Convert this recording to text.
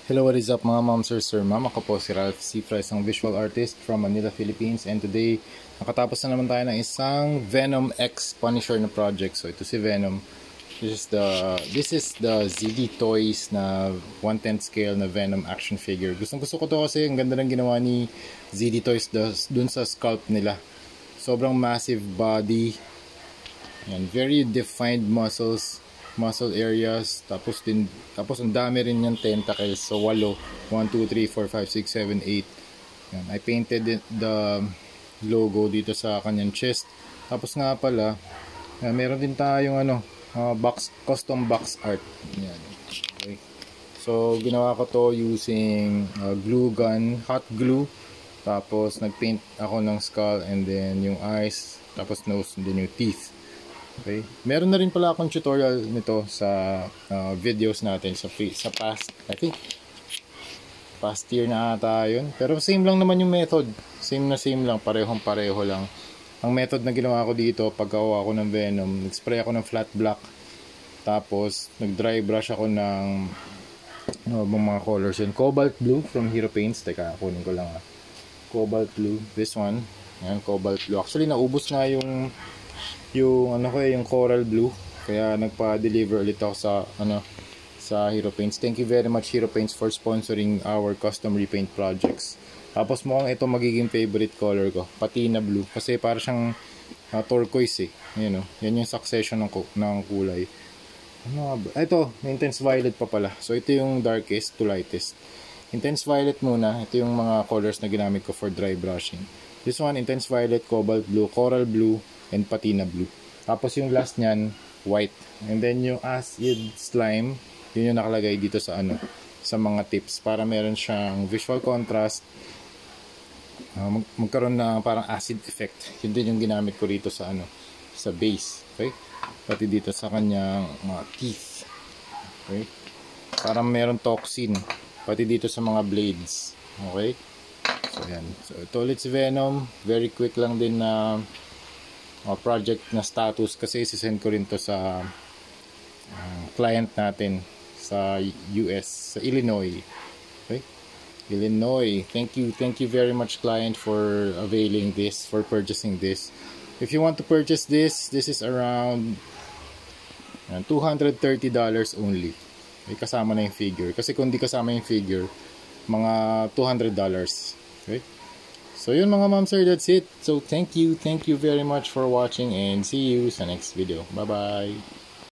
Hello, what is up mga ma'am, sir, ma'am? Ako po si Ralph Cifra, isang visual artist from Manila, Philippines. And today, nakatapos na naman tayo ng isang Venom X Punisher na project. So ito si Venom. This is the ZD Toys na 1/10 scale na Venom action figure. Gusto ko to kasi ang ganda ng ginawa ni ZD Toys dun sa sculpt nila. Sobrang massive body. Yan, very defined muscle areas, tapos ang dami rin yung tentacles. So 8, 1 2 3 4 5 6 7 8. Yan, I painted the logo dito sa kanyang chest. Tapos nga pala, meron din tayong custom box art. Yan. Okay. So ginawa ko to using glue gun, hot glue. Tapos nagpaint ako ng skull, and then yung eyes, tapos nose, and then yung teeth. Okay. Meron na rin pala akong tutorial nito sa videos natin sa past, I think past year na ata yun. Pero same lang naman yung method. Same lang, pareho lang. Ang method na ginawa ko dito, paggawa ako ng Venom, nag-spray ako ng flat black. Tapos nag-dry brush ako ng mga colors yun. Cobalt blue from Hero Paints. Teka, kunin ko lang Cobalt blue, this one. Ayan, cobalt blue. Actually naubos na yung coral blue, kaya nagpa-deliver ulit ako sa Hero Paints. Thank you very much Hero Paints for sponsoring our custom repaint projects. Tapos mukhang ito magiging favorite color ko, patina blue, kasi para siyang turquoise yan yung succession ng kulay. Ito, intense violet pa pala. So ito yung darkest to lightest. Intense violet muna. Ito yung mga colors na ginamit ko for dry brushing. This one, intense violet, cobalt blue, coral blue, and patina blue. Tapos yung last nyan, white. And then yung acid slime, yun yung nakalagay dito sa mga tips, para meron siyang visual contrast, magkaroon na parang acid effect. Yun din yung ginamit ko rito sa base. Okay? Pati dito sa kanyang mga teeth. Okay? Parang meron toxin pati dito sa mga blades. Okay? So yan. So ito ulit si Venom. Very quick lang din na project na status, kasi isisend ko rin to sa client natin sa US, sa Illinois. Okay? Illinois. Thank you very much client for availing this, for purchasing this. If you want to purchase this is around $230 only. May kasama na yung figure. Kasi kung di kasama yung figure, mga $200. Okay? So yun mga ma'am sir, that's it. So thank you very much for watching, and see you sa next video. Bye bye.